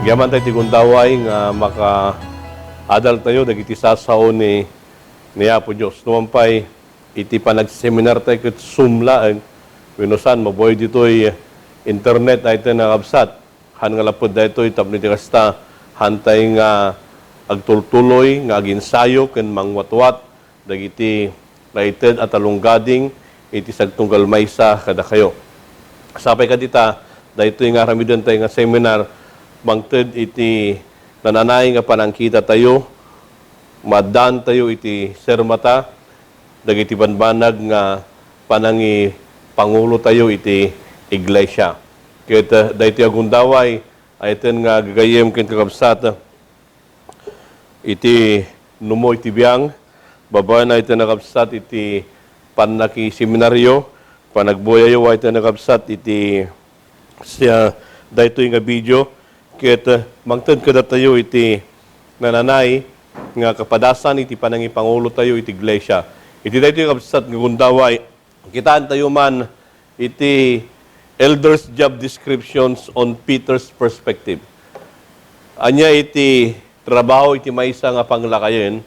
Yaman tayo tigundaway nga maka-adult tayo, dagiti sasaw ni Apo Diyos. Numampay, iti pa nag-seminar tayo kat Zoom laang, winusan, mabuhay dito'y internet ay tayo nakabsat. Han nga lapod na ito'y tapos niti kasta, hantay nga agtultuloy, nga aginsayo, ken mangwatwat, dagiti rated at alunggading, iti sagtunggal maysa kada kayo. Sapay ka dita, dahito nga ramidan tayo nga seminar, bangted iti nananay nga panangkita tayo, madan tayo iti sermata, dagiti banbanag nga panangi pangulo tayo iti iglesia. Kaya dahito agundaway, ay iten nga gagayem ken kakabsat, iti numo iti biyang, baba na iten nakabsat iti panaki seminaryo, panagboyayo ay iten nakabsat iti siya dahito nga video, kaya mangtad kada tayo iti nananay nga kapadasan iti panangi pangulo tayo iti iglesia. Iti dahito yung kapsat nga gundaway, kitaan tayo man iti elders job descriptions on Peter's perspective. Anya iti trabaho iti maysa nga panglakayen,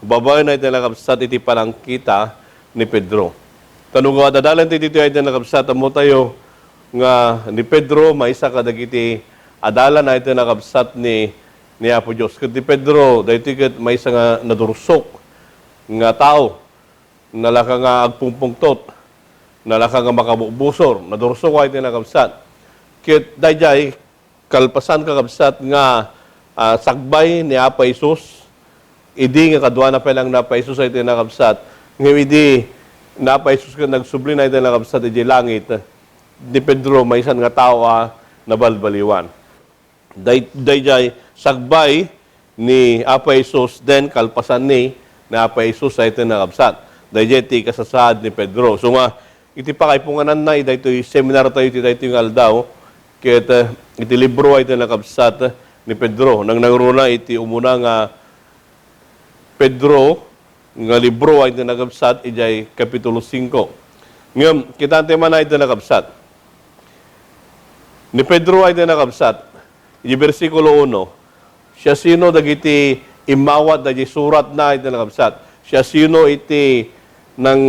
babae na iti nakapsat iti panangkita ni Pedro. Tanong ko, dadalan tayo dito ay iti nakapsat mo tayo nga ni Pedro, maysa kadagiti adala na ito nakabsat ni Apo Diyos. Kasi Pedro, dahil ito may isa nga nadursok nga tao, nalaka nga agpungpungtot, nalaka nga makabukbusor, nadursok ay ito nakabsat. Kaya dahil kalpasan kakabsat nga sagbay ni Apa Isus, idi nga kadwa na pa lang na Apa Isus ay ito nakabsat. Ngayon idi na Apa Isus ka nagsubli na ito nakabsat iti langit, ni Pedro, may isang nga tao nabalbaliwan. Dayjay sagbay ni Apa Isus, then kalpasan ni na Apa Isus ay ito nakabsat. Dayjay ti kasasaad ni Pedro. So nga, iti pa kay punganan na, ito yung seminar tayo, ito yung aldaw, kaya iti libro ay ito nakabsat ni Pedro. Nang nangruna, iti umuna nga Pedro, nga libro ay ito nakabsat, ijay Kapitulo 5. Ngayon, kita tema na ito nakabsat. Ni Pedro ay ito nakabsat. Yung versikulo 1, siya sino dagiti imawat dagiti surat na iti nakabsat. Siya sino iti nang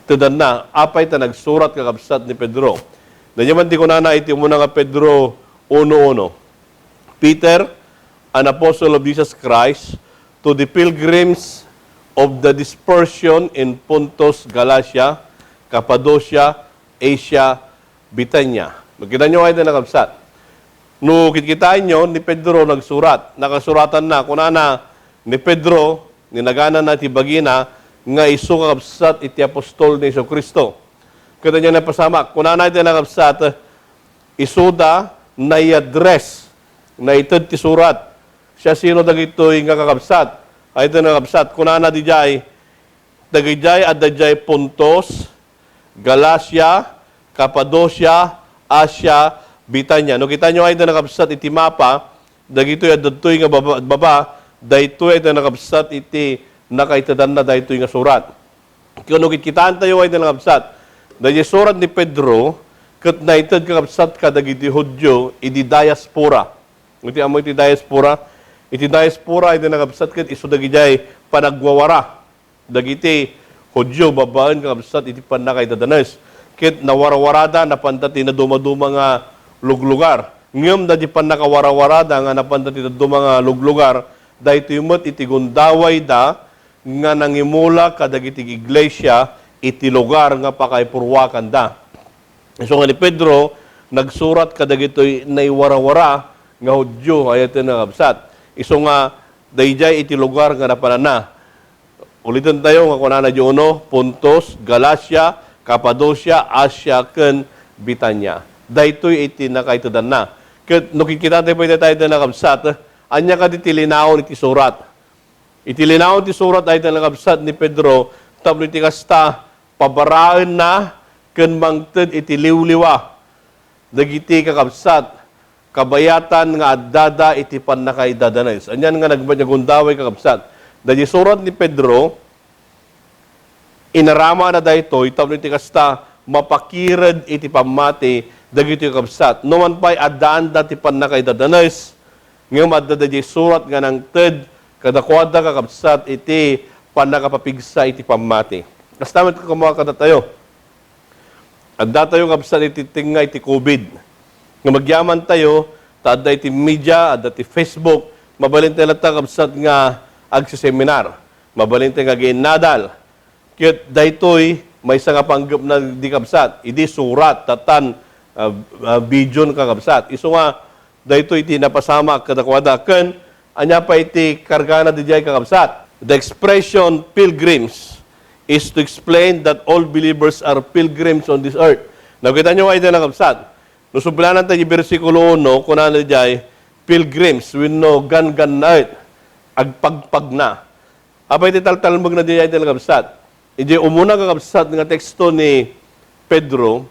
tudan na, apay ita nagsurat kakabsat ni Pedro. Nanyaman di ko na iti muna nga Pedro 1:1. Peter, an apostle of Jesus Christ, to the pilgrims of the dispersion in Pontus, Galatia, Cappadocia, Asia, Bithynia. Magkita nyo ay ito nakabsat. No, kikitain nyo, ni Pedro nagsurat. Nakasuratan na. Kunana, ni Pedro, ninagana na tibagina, nga isu kakabsat iti apostol ni Kristo. Kita nyo na pasamak. Kunana ito nakabsat, isuda na i-address, na itad ti surat. Siya sino dagitoy nga kakabsat. Ay ito nakabsat. Kunana di jay, dagijay at dagijay Pontos, Galacia, Cappadocia, Asia, Bithynia. No, kita nyo ay ito nakabsat iti mapa, dagito yung datoy nga baba, dahito ay ito nakabsat iti nakaitadan na dahito yung surat. Kaya no, kitaan tayo ay ito nakabsat. Dahil surat ni Pedro, kat na ito kakabsat ka dagiti Hudyo, iti diaspora. Iti amo iti diaspora. Iti diaspora ay ito nakabsat kat iso dagijay panagwawara. Dagiti Hudyo, babaan kakabsat iti panakaitadanas. Kit nawarawarada, napantati na dumaduma nga luglugar. Ngayong na di pa nakawarawarada nga napantati na duma nga luglugar, dahil ito yung iti gundaway da nga nangimula kadagiti iglesia iti lugar nga pakaipurwakan da. So nga ni Pedro, nagsurat kadagito naiwarawara nga Hudyo, ay ito nakabsat. Iso nga, dayjay iti lugar nga napanana. Ulitin tayo nga kunana di uno, Pontos, Galacia, Cappadocia, Asia, ken Bithynia. Daytoy iti nakaitudan na. Ket no kikita tayo pwede tayo nakabsat, anya ka titilinaon iti surat. Itilinaon iti surat ay nakabsat ni Pedro, tapno iti kasta, pabaraan na, ken mangted iti liwliwa. Dagiti kakabsat, kabayatan nga addada iti panakaidadanes. Anyan nga nagbanyagundaway kakabsat. Dagi surat ni Pedro, inarama na daytoy, tapno iti kasta, mapakirad iti pamati, dagito yung kabsat. No man pa'y adaan dati pan na kay dadanes, Ngayon madadadya surat nga ng ted kadakwada kakabsat iti panakapapigsa iti pamati. Kas naman kumuha kada tayo. At datayo kabsat iti tinga iti COVID. Nga magyaman tayo, tada iti media, at iti Facebook, mabalintay lata kabsat nga agsiseminar. Mabalintay nga ginadal. Kiyot daytoy may nga panggap na di kabsat. Idi surat, tatan, video ka kabsat. Iso nga, daytoy iti napasama kadakwada. Ken, anya pa iti kargana di jay kakabsat. The expression pilgrims is to explain that all believers are pilgrims on this earth. Nakita nyo ay ito nakabsat. Nusuplanan tayo yung versikulo 1, kung ano dyan, pilgrims, we know, gan na earth, agpagpag na. Apa iti taltalmog na dyan ito nakabsat. Hindi umuna kakabsat nga teksto ni Pedro,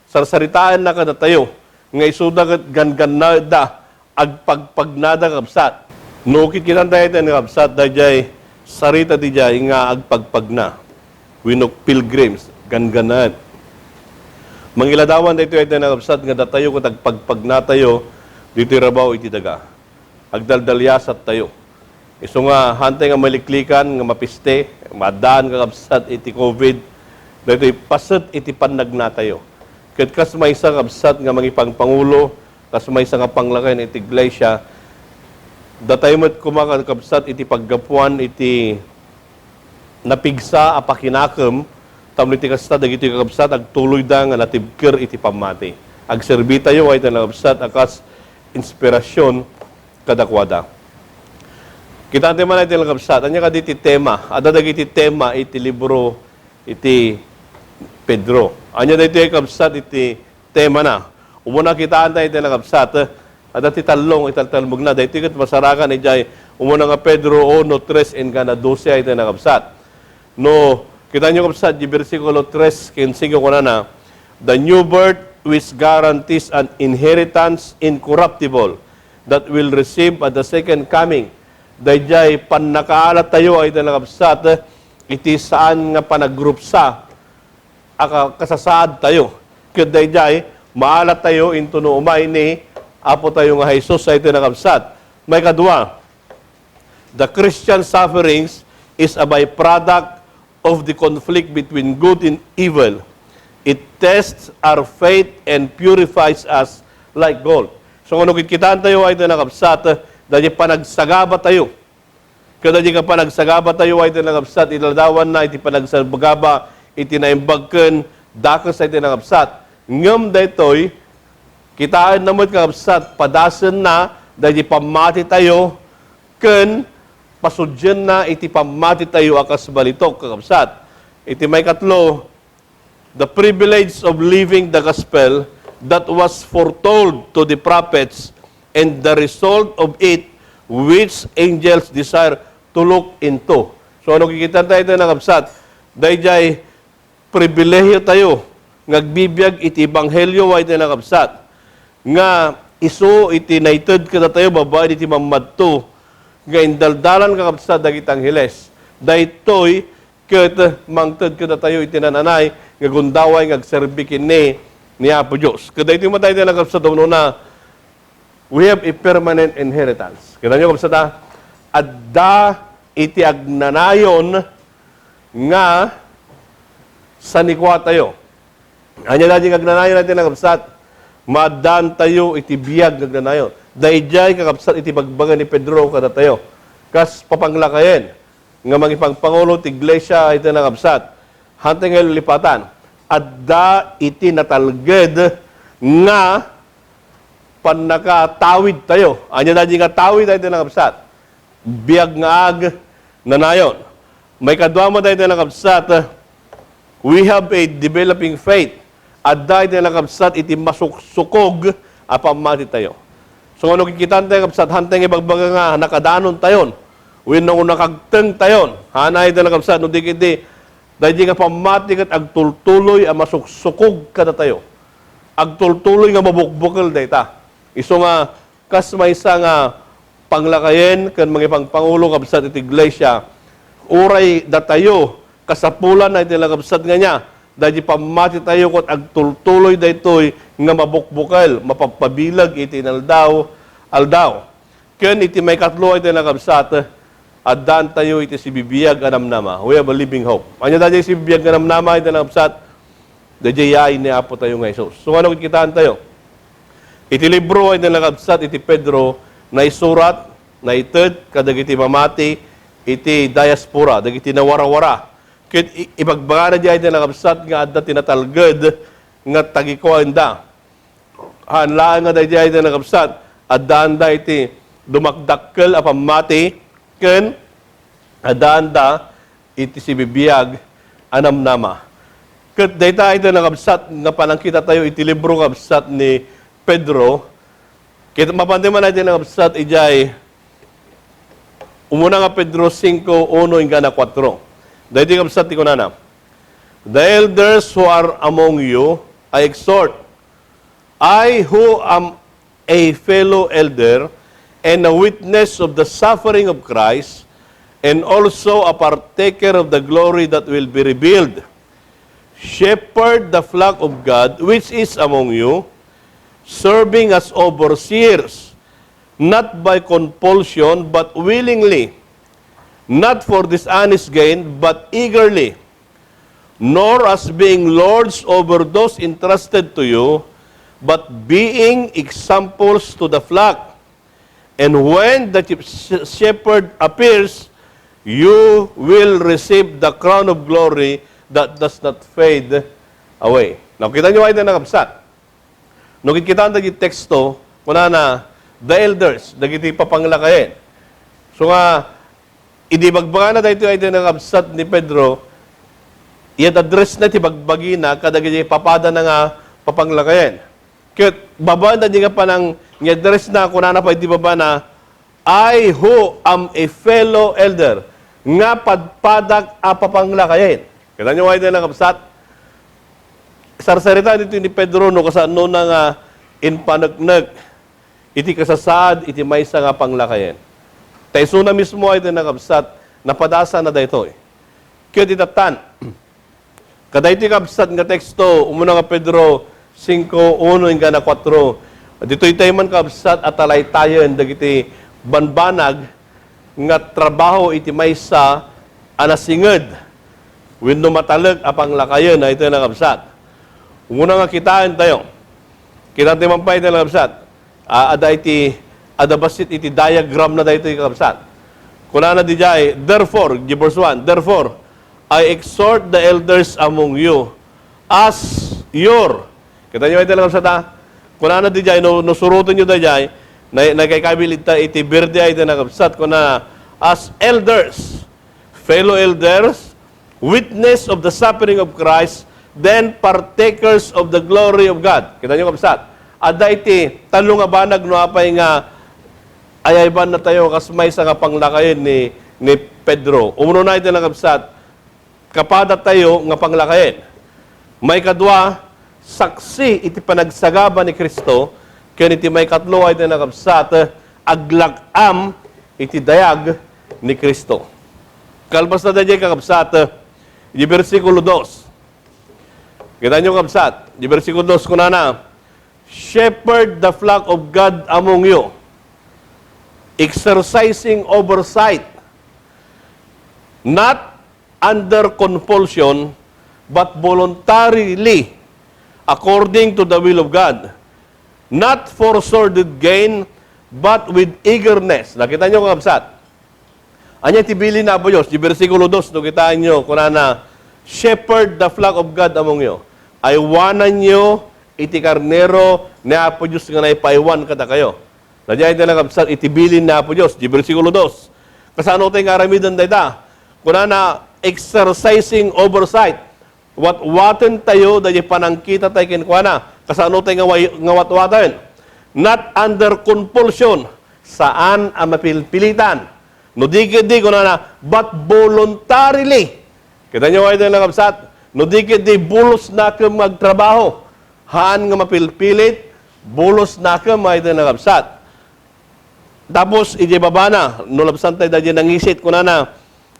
sarsaritaan na kada tayo, nga isuda gan na da, agpagpag na da kakabsat. Nukit kita tayo ito nakabsat, dahil sarita di dyan nga agpagpag na. We know pilgrims, gan-ganan. Mangiladawan dito ito nakabsat nga datayo kung agpagpag na tayo, dito rabaw iti daga. Agdaldalyasat tayo. Iso nga, hantay nga maliklikan, nga mapiste, madaan kakabsat iti COVID, dito ipasat iti panag na tayo. Kat kas may isang kabsat nga mangipang pangulo, kas may isang panglakay iti iglesia, datayo mo't kumakabsat iti paggapuan iti napigsa apakinakam tamno iti kasta dagiti kakabsat agtuloy da nga natibker iti pamati. Agserbi tayo ay tanakabsat akas inspirasyon kadakwada. Kita natin man iti kakabsat. Anya kaditi tema. Ada dagiti tema iti libro iti Pedro. Anya dito ay kakabsat iti tema na. Umuna kitaan tayo iti kakabsat. Ada ti talong italtalmog na. Dito kat masarakan iti umuna nga Pedro 1:3 and gana 12 ay iti kakabsat. No, kita nyo kapsat, di versikulo 3, kinsigo ko na, the new birth which guarantees an inheritance incorruptible that will receive at the second coming. Dayjay, panakaalat tayo ay talakapsat, iti saan nga panaggrupsa, kasasaad tayo. Kaya dayjay, maalat tayo into no umay ni, apo tayo nga Jesus ay talakapsat. May kadwa, the Christian sufferings is a byproduct of the conflict between good and evil. It tests our faith and purifies us like gold. So kung kitaan tayo ay ito nakapsat, dahil panagsagaba tayo. Kaya dahil ka panagsagaba tayo ay ito nakapsat, iladawan na iti panagsagaba, iti naimbagken, dakas ay ito nakapsat. Ngam daytoy, kitaan naman kakapsat, padasan na, dahil pamati tayo, ken pasudyan na iti pamati tayo akas balitok kakabsat. Iti may katlo, the privilege of living the gospel that was foretold to the prophets and the result of it which angels desire to look into. So ano kikita tayo ito nakabsat? Dahil pribilehyo tayo, ngagbibiyag iti ebanghelyo ay ito nakabsat. Nga iso iti naitad kada tayo, babae iti mamadto, nga indaldalan kakabsat dagitang hiles. Daytoy ket mangted kada tayo itinananay nga gundaway nga agserbi kini ni Apo Dios. Kada iti matay tayo kakabsat na we have a permanent inheritance. Kita nyo kakabsat adda iti agnanayon nga sanikwa tayo. Anya dati agnanayon natin kakabsat madan tayo iti biyag agnanayon. Dayjay kakabsat iti bagbagan ni Pedro kada tayo. Kas papanglakayen nga magipangpangulo ti iglesia iti nakabsat. Hantay nga lipatan. Adda iti natalged nga panakatawid tayo. Anya dadi nga tawid iti nakabsat. Biag nga ag nanayon. May kadwa mo iti nakabsat. We have a developing faith. Adda iti nakabsat iti masuksukog apamati tayo. So ano kikitan tayo kapsat, hantay nga bagbaga nga, nakadanon tayon. Win nung nakagteng tayon. Hanay tayo kapsat, no dikiti, dahil nga pamati kat agtultuloy ang masuksukog kada tayo. Agtultuloy nga mabukbukal dayta. Iso nga, kas may isa nga panglakayen, kan mga pangpangulo kapsat iti iglesia, uray datayo, kasapulan na iti kapsat nga niya, dahil pamati tayo kot agtultuloy daytoy nga mabukbukal, mapapabilag iti aldaw. Ken iti may katlo iti nakabsat, addan tayo iti si bibiyag anamnama. We have a living hope. Anya dahil si bibiyag anamnama iti nakabsat, dahil yain ni Apo tayo nga Isus. So ano kitaan tayo? Iti libro ay nakabsat iti Pedro na isurat, na ited, kadag iti mamati, iti diaspora, dagiti nawara-wara. Ket ibagbaga na diay nakabsat nga adda tinatalged nga tagikuanda. Hanlaan nga diay nakabsat adda anda iti dumakdakkel a pamati ken adda anda iti si bibiyag anamnama. Ket dayta iti nakabsat nga panangkita tayo iti libro kabsat ni Pedro. Ket mapandeman natin nakabsat ijay umuna nga Pedro 5:1 hingga 4. Dahil kabsat ko na. The elders who are among you, I exhort, I who am a fellow elder and a witness of the suffering of Christ, and also a partaker of the glory that will be revealed. Shepherd the flock of God which is among you, serving as overseers, not by compulsion, but willingly, not for dishonest gain, but eagerly, nor as being lords over those entrusted to you, but being examples to the flock. And when the chief shepherd appears, you will receive the crown of glory that does not fade away. Now, kita nyo ay na nakabsat. Nung kita ang dagit teksto, kuna na, the elders, dagiti papanglakayin. So nga, idibagbaga na dahito ay nakabsat ni Pedro, i-address na tibagbagi na, kadagiti papada na nga papanglakayin. Kaya babaan na di nga pa ng i-address na, kuna na pa iti baba na, I who am a fellow elder, nga padpadak a papanglakayin. Kita nyo ay nakabsat, sarsarita dito ni Pedro, no kasano na nga inpanagnag, iti kasasad, iti maysa nga panglakayin. Tayo na mismo ay nakabsat, napadasa na dito. Kaya ditatan, kada iti kabsat nga teksto, umuna nga Pedro 5:1 hingga 4, dito itayo man kabsat at talaytayan, dagiti banbanag, nga trabaho iti maysa anasinged, wenno matalag apang lakayon na ito nakabsat. Umuna nga kitaan tayo, kita tayo mampay ito nakabsat, ada basit iti diagram na dito ikabsat. Kuna na di jay, therefore, verse 1, therefore, I exhort the elders among you as your, kita nyo ito ikabsat ha? Kuna na di jay, nusurutin nyo di jay, na kayabilit ta iti birde ay ito nakabsat, kuna as elders, fellow elders, witness of the suffering of Christ, then partakers of the glory of God. Kita nyo kabsat. Ada iti, talong nga banag no apay nga ayayban na tayo kasmay sa nga panglakayin ni Pedro. Umuno na ito nakabsat, kapada tayo nga panglakayin. May kadwa, saksi iti panagsagaba ni Kristo, kaya iti may katlo ay ito nakabsat, aglakam iti dayag ni Kristo. Kalpas na tayo kakabsat, di versikulo 2. Kita nyo kabsat, di versikulo 2 kuna na, shepherd the flock of God among you, exercising oversight, not under compulsion, but voluntarily, according to the will of God, not for sordid gain, but with eagerness. Nakita nyo kabsat. Anya tibili na po Diyos, di versikulo 2, no kita nyo, kuna na, shepherd the flock of God among you. Ay wanan nyo, iti karnero na po Diyos nga naipaiwan kada kayo. Nadya ito nakabsat, itibilin na po Diyos. Di versikulo 2. Kasano tayo nga ramidan dayta? Kuna na, exercising oversight. Watwaten tayo, dahil panangkita tayo kinkwana. Kasano tayo nga watwatan? Not under compulsion. Saan ang mapilpilitan? No di kuna na, but voluntarily. Kita nyo ito nakabsat? No di bulos na ka magtrabaho. Haan nga mapilpilit, bulos na ka may ito nakabsat. Tapos, ije baba na, nulabsan tayo dahil nangisit ko na,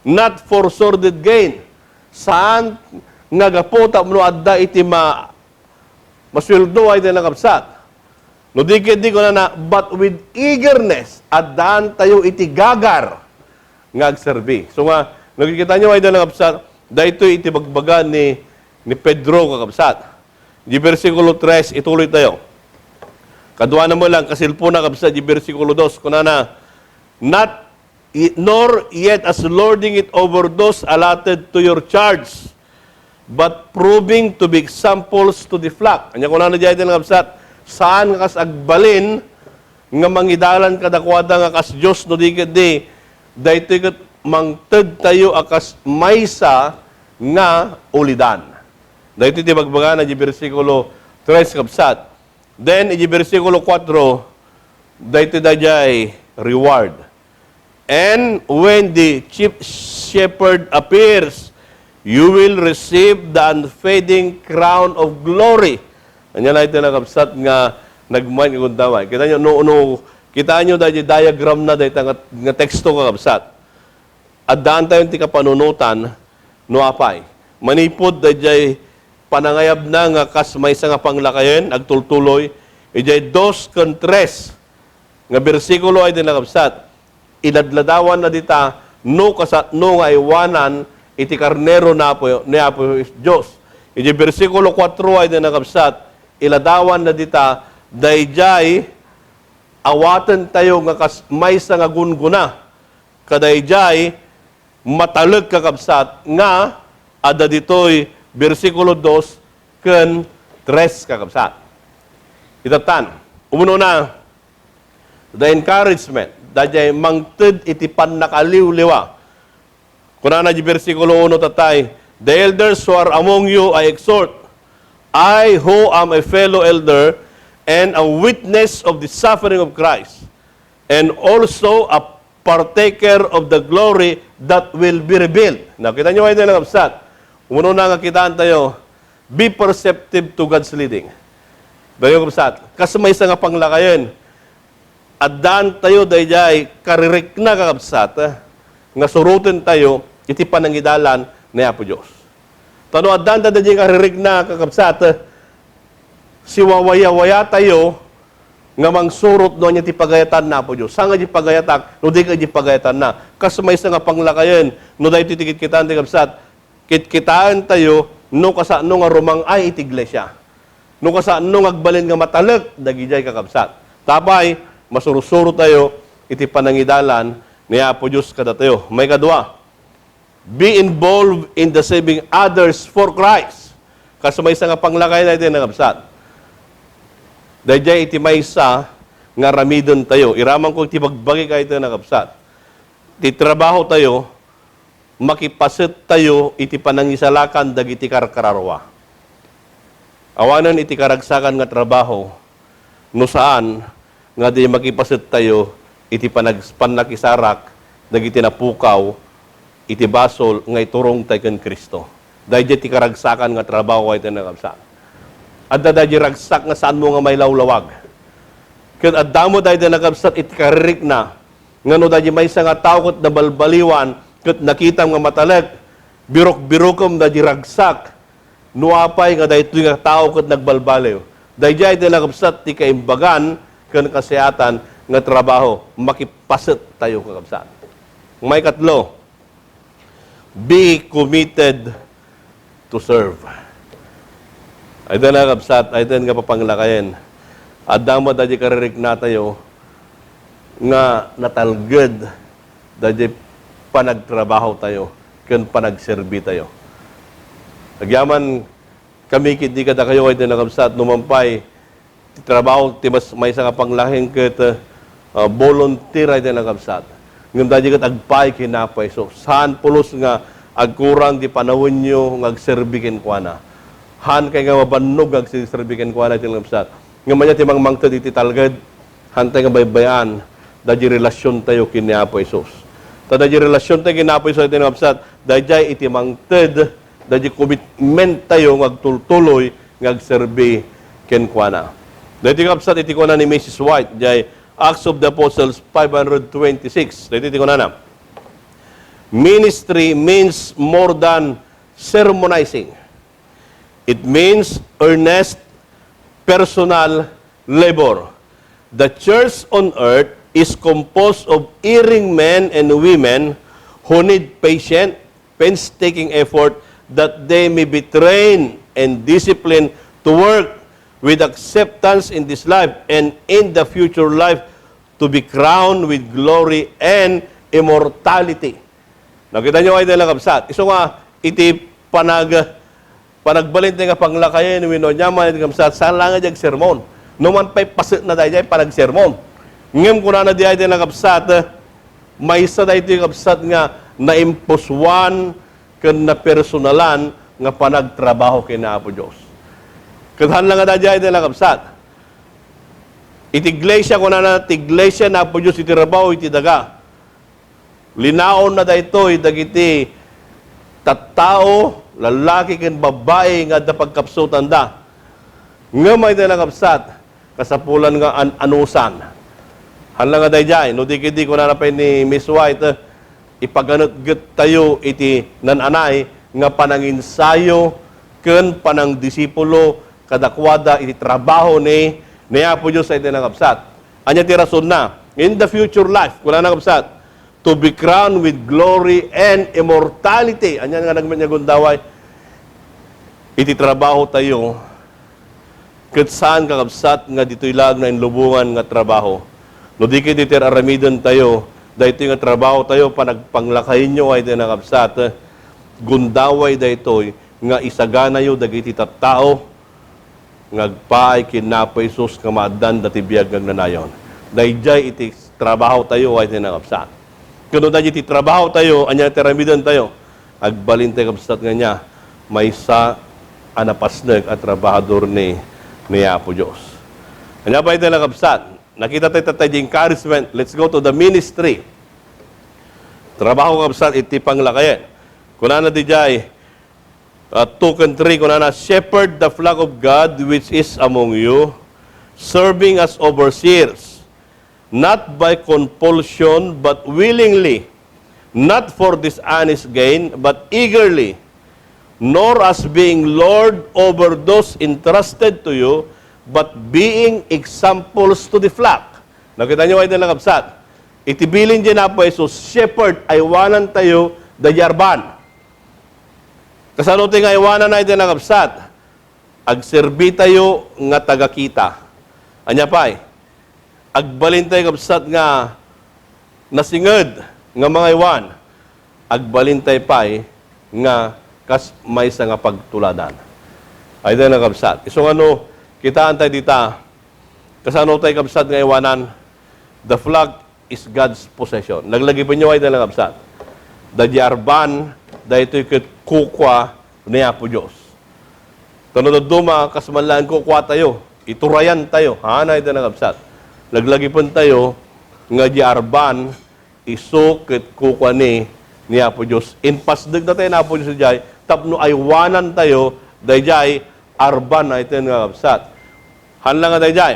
not for sordid gain. Saan nga gaputa mo adda iti masweldo ay ito nakabsat. No di ko na but with eagerness, addan tayo iti gagar nga agserbi. So nga, nakikita nyo ay dalang kapsat, dahito iti bagbaga ni Pedro kakapsat. Di versikulo 3, ituloy tayo. Kadwa na mo lang, kasilpo na kapsat, di versikulo 2, kunana, nor yet as lording it over those allotted to your charge, but proving to be examples to the flock. Anya kunana di ay dalang kapsat, saan nga kas agbalin, nga mangidalan kadakwada nga kas Diyos no di dahito kat mangted tayo akas maysa nga ulidan. Dahito iti bagbaga na di versikulo 3 kapsat. Then, iti versikulo 4, dahito dayay reward. And when the chief shepherd appears, you will receive the unfading crown of glory. Anya na ito na kapsat nga nagman ikundawan. Kita nyo, kita nyo dahil diagram na dahil nga teksto ka kapsat. At daan tayo ti kapanunutan, no apay. Manipod dahil panangayab na nga kas may nga panglakayan, agtultuloy, ijay 2:3, nga bersikulo ay din na kapsat. Iladladawan na dita, no nga iwanan, iti karnero na po, niya po Diyos. Ijay bersikulo 4 ay din na kapsat, iladawan na dita, dayjay awatan tayo nga may nga gunguna kadayjay mataleg kakabsat nga ada ditoy bersikulo 2 ken 3 kakabsat. Itatan, umuno na the encouragement dayjay mangted iti pannakaliw-liwa. Kunana di bersikulo 1 tatay, the elders who are among you I exhort, I who am a fellow elder and a witness of the suffering of Christ, and also a partaker of the glory that will be revealed. Nakita nyo kayo ng absat. Umuno na nga kitaan tayo, be perceptive to God's leading. Dayo absat. Kasi may isang panglakayan. Addaan tayo dayjay karirik na kakabsat, nga surutin tayo, iti panangidalan na Apo Diyos. Tano addaan tayo dayjay karirik na kakabsat, si wawaya-waya tayo nga mangsurot no niya ti pagayatan na po Diyos. Saan nga di pagayatak, no di ka di pagayatan na. Kas may isa nga panglakayan, no dahil titikit-kitaan ti kapsat, kit-kitaan tayo, no kasano nga rumang ay iti iglesia. No kasano nga agbalin nga matalag, dagijay kakapsat. Tapay, masurusuro tayo, iti panangidalan, niya po Diyos kada tayo. May kadwa, be involved in the saving others for Christ. Kas may isa nga panglakayan na iti nakapsat. Dahil iti maysa nga ramidon tayo. Iraman ko iti bagbagi kayo ito nakapsat. Iti trabaho tayo, makipasit tayo iti panangisalakan dagiti karkararwa. Awanan iti karagsakan nga trabaho, no saan nga di makipasit tayo iti panakisarak dagiti napukaw, iti basol nga iturong tayo ken Kristo. Dahil iti karagsakan nga trabaho kayo ito nakapsat. At dahil ragsak nga saan mo nga may lawlawag. Kaya adamo dahil nakabsat itikaririk na. Nga no dahil may nga tawkot na balbaliwan, kat nakita nga matalag, birok-birokom dahil ragsak, nuapay nga dahil ito nga tawkot nagbalbaliw. Dahil dahil nakabsat ti kaimbagan, kan kasehatan nga trabaho, makipasit tayo kakabsat. May katlo, be committed to serve. Ay din nga kapsat, ay din nga papanglakayan. Adama dahil karirik na tayo, nga natalged, dahil panagtrabaho tayo, kan panagserbi tayo. Nagyaman, kami hindi kada kayo ay din nga kapsat, numampay, trabaho, timas may isang panglahing kat volunteer ay din nga kapsat. Ngayon dahil kat agpay kinapay. So, saan pulos nga agkurang di panahon nyo ng agserbikin kwa na. Han kay nga mabanog ang siserbikan ko na ilang kapsat. Nga manya timang mangtad iti talgad, hantay nga baybayan, dahil relasyon tayo kini Apo Isus. Dahil relasyon tayo kini Apo Isus iti kapsat, dahil iti mangtad, dahil commitment tayo ngagtultuloy, ngagserbi ken kuana. Dahil iti kapsat, iti kuana ni Mrs. White, dahil Acts of the Apostles 526. Dahil iti kuana na. Ministry means more than sermonizing. It means earnest personal labor. the church on earth is composed of erring men and women who need patient, painstaking effort that they may be trained and disciplined to work with acceptance in this life and in the future life to be crowned with glory and immortality. Nakita nyo ay dalang kapsat. Iso nga, iti panagbalint nga panglakayin, winonyaman, iti kapsat, saan lang nga sermon. Numan pa'y pasit na dahil panag-sermon. Ngayon ko na di ay dalang kapsat, may isa na iti kapsat nga naimpuswan kan na personalan nga panagtrabaho kina Apo Diyos. Katahan lang nga dahil ay dalang kapsat. Iti iglesia ko na iglesia na Apo Diyos iti rabaw iti daga. Linaon na dahito dagiti tattao, lalaki ken babae nga da pagkapsutan da. Nga may dalang kapsat, kasapulan nga anusan. Hanlang nga dahil no di ko na napay ni Miss White, ipaganot tayo iti nananay nga pananginsayo ken panang disipulo kadakwada iti trabaho ni Apo Diyos sa iti nakapsat. Anya ti rason na, in the future life, wala nakapsat, to be crowned with glory and immortality. Anya nga nagmanyagundaway, iti trabaho tayo, ket saan kakapsat nga dito'y lag na inlubungan nga trabaho. No di kiti aramidon tayo, dahito nga trabaho tayo, panagpanglakayin nyo ay nakapsat, gundaway dahito nga isagana yo dagiti tattao, ngagpaay kinapo Isus nga maadan dati biyag ng nanayon. Dayjay iti trabaho tayo ay nakapsat. Kuno dahil iti trabaho tayo, anya tiramidon tayo, agbalintay kapsat nga niya, may sa anapasnag at trabahador ni Apo Diyos. Anya ba ito nakapsat? Nakita tayo tatay di encouragement, let's go to the ministry. Trabaho kapsat iti panglakayan. Kuna na di jay, 2 and 3, kuna na, shepherd the flock of God which is among you, serving as overseers, not by compulsion, but willingly, not for dishonest gain, but eagerly, nor as being Lord over those entrusted to you, but being examples to the flock. Nakita niyo ay nakapsat. Itibilin din na po Jesus, shepherd, aywanan tayo, dayarban. Kasano tayo aywanan na ito nakapsat. Agserbi tayo nga tagakita. Anya pa agbalin tayo kapsat nga nasinged nga mga iwan. Agbalin tayo pa nga kas may sa nga pagtuladan. Ay tayo nakapsat. So ano, kitaan tayo dita, kasano tayo kapsat nga iwanan, the flock is God's possession. Naglagi pa nyo ay tayo nakapsat. Dadyarban, dahil ito'y kukwa ni Apo Diyos. Tanod duma, kasmalaan kukwa tayo. Iturayan tayo. Hanay tayo nakapsat. Naglagi pun tayo nga di arban iso ket kukwa ni Apo Diyos. Inpasdeg na tayo na Apo Diyos jay tapno aywanan tayo dayjay arban na ito nga kapsat. Hanlang nga dayjay.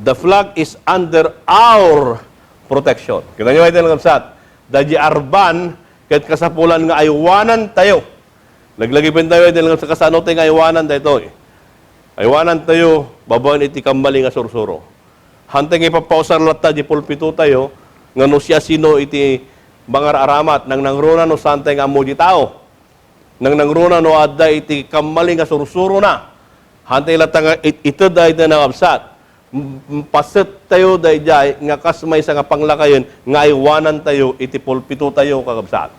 The flag is under our protection. Kita nyo ito nga kapsat. Dayjay arban ket kasapulan nga aywanan tayo. Naglagi pun tayo ito nga sa kasano tayo nga aywanan dayto. Aywanan tayo babaan iti kambali nga sursuro. Hanteng ipapausar lata di pulpito tayo, nga no siya sino iti bangar aramat, nang nangruna no santay nga mo di tao. Nang nangruna no adda iti kamali nga sursuro na. Hanteng lata nga ito dahi na nakapsat. Paset tayo dahi jay, nga kasmay sa nga panglakayon, nga iwanan tayo iti pulpito tayo kakapsat.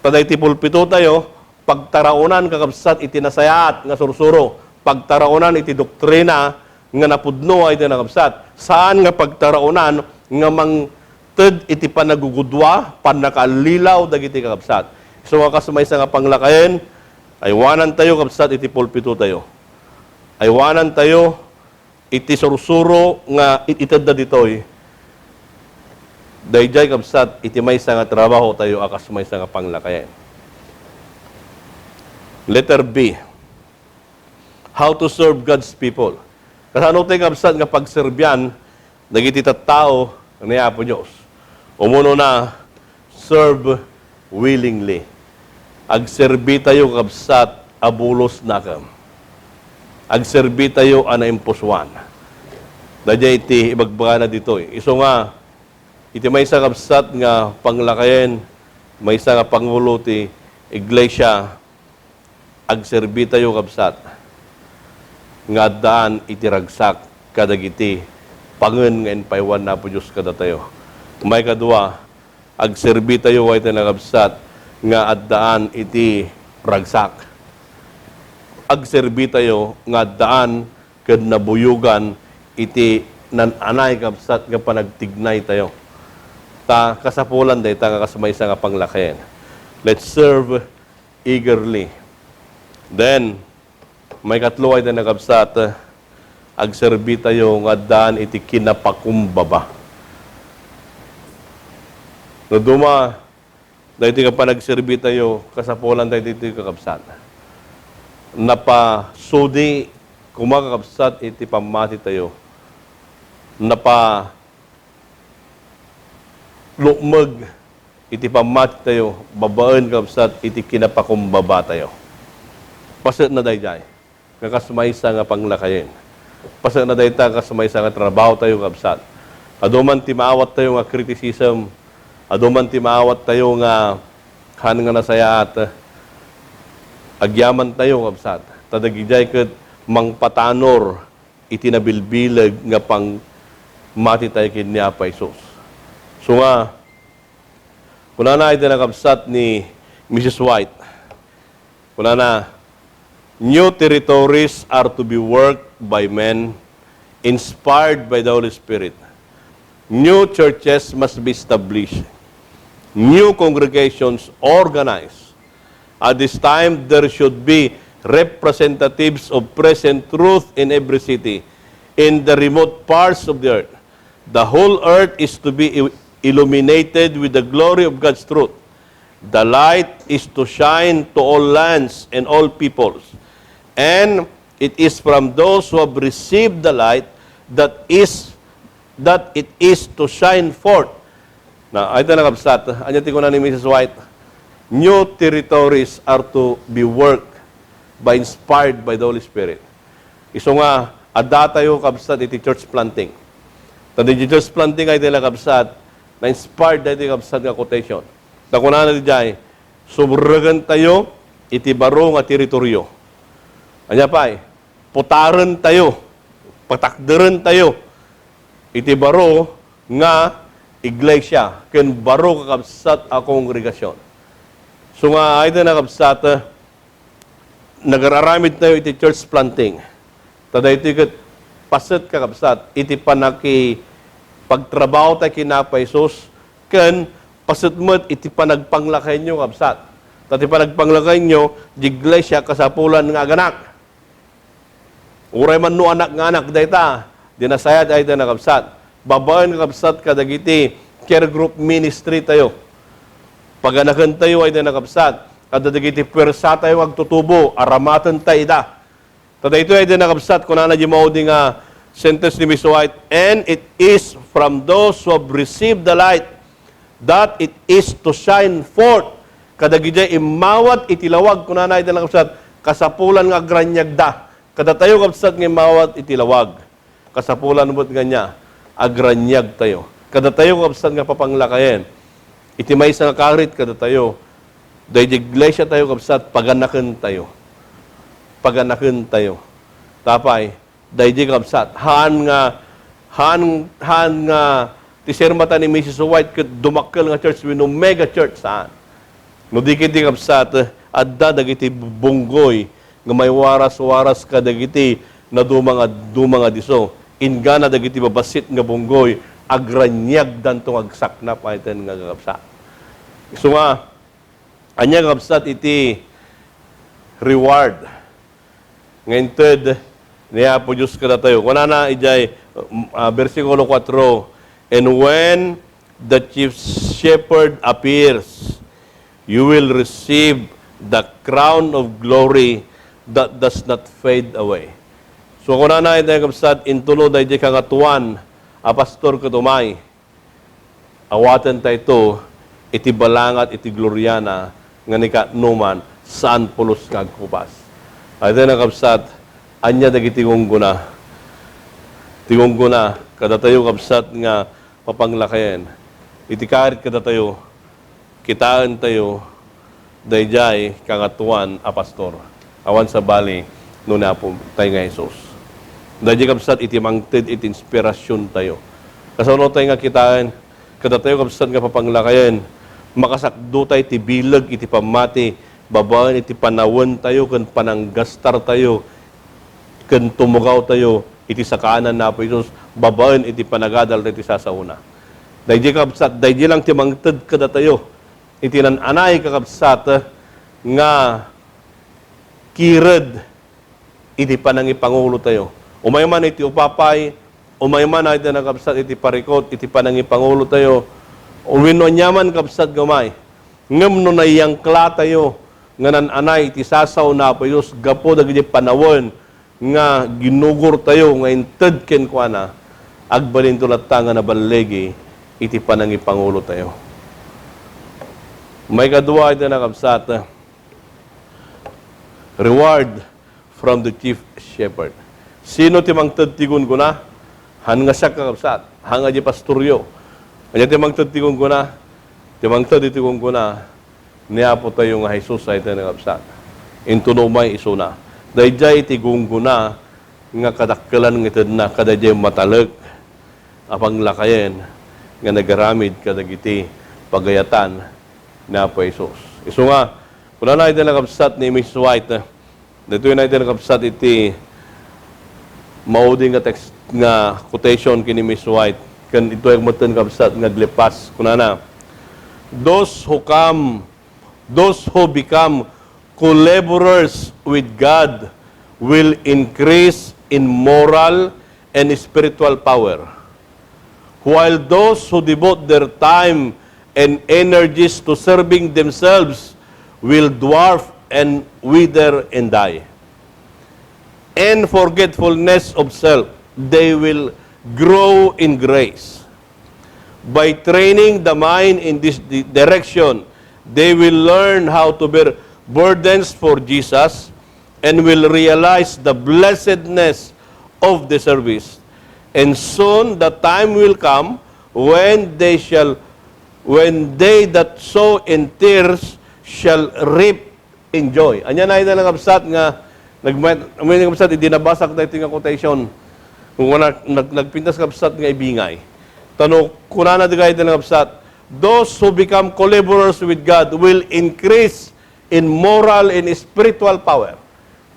Tada iti pulpito tayo, pagtaraunan kakapsat iti nasayaat nga sursuro. Pagtaraunan iti doktrina, nga napudno ay nakapsat. Saan nga pagtaraunan nga mangted iti panagugudwa, panakalilaw dagiti kakapsat. So nga kasumay sa nga panglakayen, aywanan tayo kapsat iti pulpito tayo. Aywanan tayo iti sursuro nga itadda ditoy. Dayjay kapsat iti may sa nga trabaho tayo akas may sa nga panglakayen. Letter B. How to serve God's people. Kasano tayo kapsat nga pagserbyan, dagiti tattao ni Apo Diyos. Umuno na, serve willingly. Agserbi tayo kapsat, abulos na kam. Agserbi tayo ana impuswan. Dadya iti ibagbaga na dito. Iso nga, iti may isa kabsat nga panglakayen, may isa nga pangulo ti iglesia, agserbi tayo kabsat, nga daan iti ragsak kadagiti, pangen nga inpaywan na po Diyos kada tayo. May kadua, agserbi tayo ay tinagabsat, nga addaan iti ragsak. Agserbi tayo, nga daan kad nabuyugan, iti nananay kabsat nga panagtignay tayo. Ta kasapulan day ta nga kasamaysa nga panglakayen. Let's serve eagerly. Then, may katlo ay nagabsat, agserbi tayo nga daan iti kinapakumbaba. No duma, dahil iti ka panagserbi tayo, kasapulan tayo dito kakabsat. Napasudi, kumakakabsat iti pamati tayo. Lumag iti pamati tayo, babaan kabsat iti kinapakumbaba tayo. Pasat na dayjay, kakasmaysa nga panglakayin. Pasat na dayta kasmaysa nga trabaho tayo kabsat. Aduman ti maawat tayo nga criticism, aduman ti maawat tayo nga han nga nasayaat, agyaman tayo kabsat. Tadagijay ket mangpatanor iti nabilbilag nga pang mati tayo kinya pa Isus. So nga, kuna na iti nakabsat ni Mrs. White, kuna na, new territories are to be worked by men, inspired by the Holy Spirit. New churches must be established. New congregations organized. At this time, there should be representatives of present truth in every city, in the remote parts of the earth. The whole earth is to be illuminated with the glory of God's truth. The light is to shine to all lands and all peoples. And it is from those who have received the light that it is to shine forth. Na ay ito nakabsat. Anya ti ko na ni Mrs. White. New territories are to be worked by inspired by the Holy Spirit. Iso nga, adda tayo kabsat iti church planting. Tadi church planting ay tila kabsat, na inspired na iti kabsat nga quotation. Takuna na di jay, subragan tayo iti baro nga teritoryo. Anya pa putaran tayo, patakderan tayo, iti baro nga iglesia, ken baro kakabsat a kongregasyon. So nga, ay na kabsat, nagararamid tayo iti church planting. Tada iti kat paset kakabsat, iti panaki pagtrabaho tayo kinapa Isus, ken paset mo't iti panagpanglakay nyo kabsat. Tati panagpanglakay nyo, di iglesia kasapulan nga ganak. Uray man no anak nga anak dayta, dinasayad ay tayo nakabsat. Babaen kakabsat kadagiti care group ministry tayo. Paganakan tayo ay tayo nakabsat. Kadagiti pwersa tayo agtutubo, aramatan tayo da. Tada ito ay tayo nakabsat, kung na maudi nga sentence ni Miss White, and it is from those who have received the light that it is to shine forth. Kadagiti imawat itilawag, kung na ay tayo nakabsat, kasapulan nga agranyag da. Kada tayo kapsat ng mawat itilawag, kasapulan mo't ganya, agranyag tayo. Kada tayo kapsat nga papanglakayen, iti may isang karit kada tayo, dahil di iglesia tayo kapsat, paganakan tayo. Paganakan tayo. Tapay, dahil di kapsat, haan nga, tisirmata ni Mrs. White, kat dumakkel nga church, wino mega church saan. No di kiti kapsat, adda dagiti bunggoy, nga may waras-waras ka dagiti na dumanga diso. Ingana dagiti babasit nga bunggoy, agranyag dantong agsaknap ay ten nga gagapsa. So nga, anya gagapsat iti reward. Ngayon third, niya po Diyos kada tayo. Kuna na ijay, versikulo 4, and when the chief shepherd appears, you will receive the crown of glory that does not fade away. So kung na ito kapsat, intulo da iti kangatuan, pastor katumay, awatan tayo ito, iti balangat, iti gloryana, nga ni numan, saan pulos kagkupas. Ito na kapsat, anya dagiti guna, Tingong ko na, kada tayo kabsat nga papanglakayan. Itikarit kada tayo, kitaan tayo, dayjay kangatuan a pastor. Awan sa bali, no na po tayo nga Jesus. Dayjay kabsat iti mangted iti inspirasyon tayo. Kasano tayo nga kitaan, kada tayo kabsat nga papanglakayan, makasakdo tayo iti bilag, iti pamati, babaan iti panawan tayo, kan pananggastar tayo, kan tumugaw tayo, iti sakaanan na po Jesus, babaan iti panagadal iti sasauna. Dayjay kabsat, dayjay lang ti mangted kada tayo, iti nananay kakabsat nga kired iti panangipangulo tayo. Umayman iti upapay, umayman iti nakabsat iti parikot, iti panangipangulo tayo. Uwinonyaman kabsat gamay. Ngem no nayangkla tayo nga nananay iti sasaw na payos gapo dagiti panawon nga ginugur tayo nga inted ken kuana agbalin tulat nga nabalegi iti panangipangulo tayo. May kadua ito na kabsat, reward from the chief shepherd. Sino timang tadtigon ko na? Han nga siya kakabsat. Han nga di pastoryo. Kanya timang tadtigon ko na? Timang tadtigon ko na? Niyapo tayo nga Jesus ay ito na kabsat. Intunumay iso na. Dayjay tigong ko na nga kadakkelan ng ito na kadayjay matalag apang lakayen nga nagaramid kadagiti pagayatan na po Jesus. Iso nga, kung na ito nakabsat ni Miss White, dito na ito nakabsat iti mauding nga text nga quotation kini Miss White, kan ito ay matan nakabsat nga glipas, kung na, those who become collaborers with God will increase in moral and spiritual power, while those who devote their time and energies to serving themselves will dwarf and wither and die. In forgetfulness of self, they will grow in grace. By training the mind in this direction, they will learn how to bear burdens for Jesus and will realize the blessedness of the service. And soon the time will come when they that sow in tears shall reap in joy. Anya na ito lang kabsat nga, may kabsat, idinabasak na ito nga quotation. Kung nagpintas kabsat nga ibingay. Tanong, kuna na ito lang kabsat, those who become collaborers with God will increase in moral and spiritual power.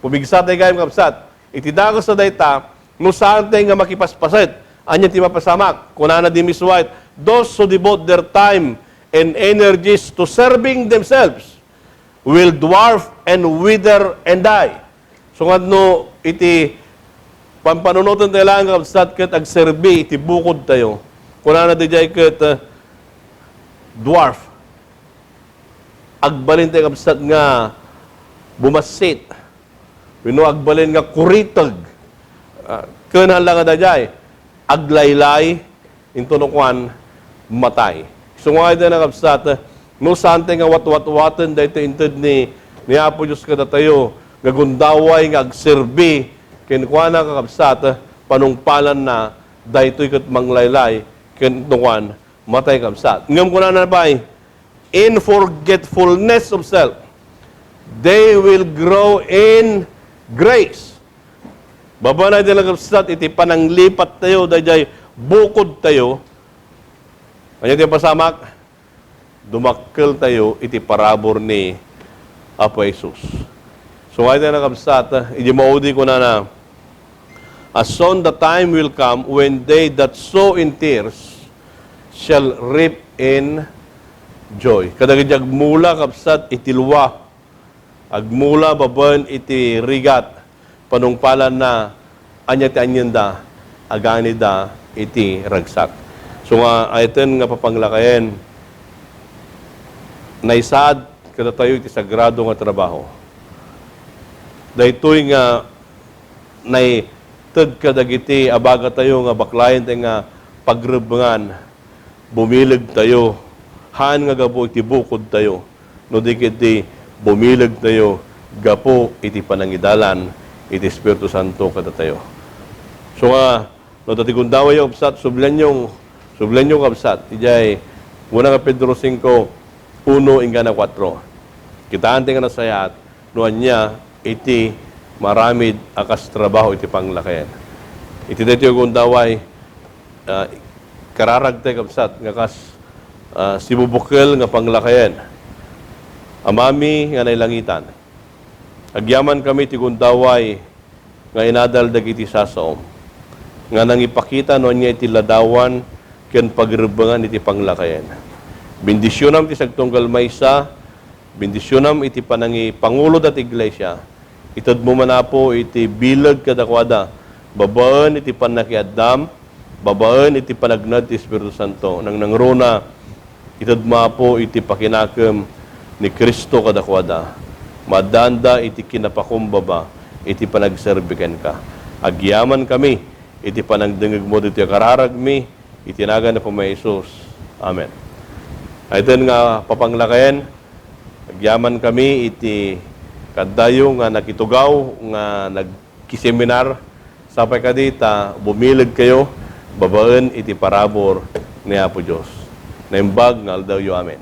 Pumigsat tayo kayong kabsat, itidagos na dayta, no saan tayo nga makipaspasit, anya ti mapasamak, kuna na di Miss White, those who devote their time and energies to serving themselves will dwarf and wither and die. So nga no, iti pampanunutan tayo lang kabsat kat agserbi, iti bukod tayo. Kuna na di jay kat dwarf. Agbalin tayo kabsat nga bumasit. Pino agbalin nga kuritag. Kanahan lang nga dajay. Aglaylay, intunukuan, matay. So nga ito na kabsat, no sante nga wat-wat-watan dahito inted ni Apo Diyos kada tayo, nga gundaway, nga agserbi, kinukuha na kakabsat, panungpalan na, dahito ikat manglaylay, kinukuhan, matay kabsat. Ngam ko na ba, in forgetfulness of self, they will grow in grace. Baba na ito na kabsat, iti pananglipat tayo, dahil bukod tayo, kanya tayo pasamak, dumakkel tayo, iti parabor ni Apo Jesus. So, kaya tayo nakabsat, iti maudi ko na as soon the time will come when they that sow in tears shall reap in joy. Kadagit agmula kabsat, iti luwa, agmula baban iti rigat, panungpalan na anya ti anyanda, aganida iti ragsak. So nga, ayten nga papanglakayan, naisad kada tayo iti sagrado nga trabaho. Daytoy nga, ted kadagiti abaga tayo nga baklayan tayo nga pagrebangan, bumilig tayo, haan nga gapo iti bukod tayo, no di kiti bumilig tayo, gapo iti panangidalan, iti Espiritu Santo kada tayo. So nga, No, dati kung dawa yung kabsat, sublan yung kabsat. Ijay, muna nga Pedro 5, 1, ingana 4. Kitaan nga na sayat, nuan niya, iti maramid akas trabaho iti panglakayan. Iti dito yung kung daway, kararag tayo kabsat, nga kas sibubukil nga panglakayan. Amami nga nailangitan. Agyaman kami ti kung daway, nga inadal dagiti sasaom. Nga nang ipakita noon niya iti ladawan ken pagrebangan iti panglakayan. Bendisyonam ti sagtunggal maysa, bendisyonam iti panangi pangulo dat iglesia. Itad mo manapo iti bilag kadakwada, babaan iti panakiaddam, babaan iti panagnad ti Espiritu Santo. Nang nangruna, itad mapo iti pakinakam ni Kristo kadakwada. Madanda iti kinapakumbaba, iti panagserbikan ka. Agyaman kami, iti panagdengeg mo dito kararag mi, itinagan na po may Isus. Amen. Ayun nga papanglakayan, agyaman kami iti kadayo nga nakitugaw, nga nagkiseminar, sapay kadita, bumilig kayo, babaan iti parabor ni Apo Diyos. Naimbag nga aldaw yo. Amen.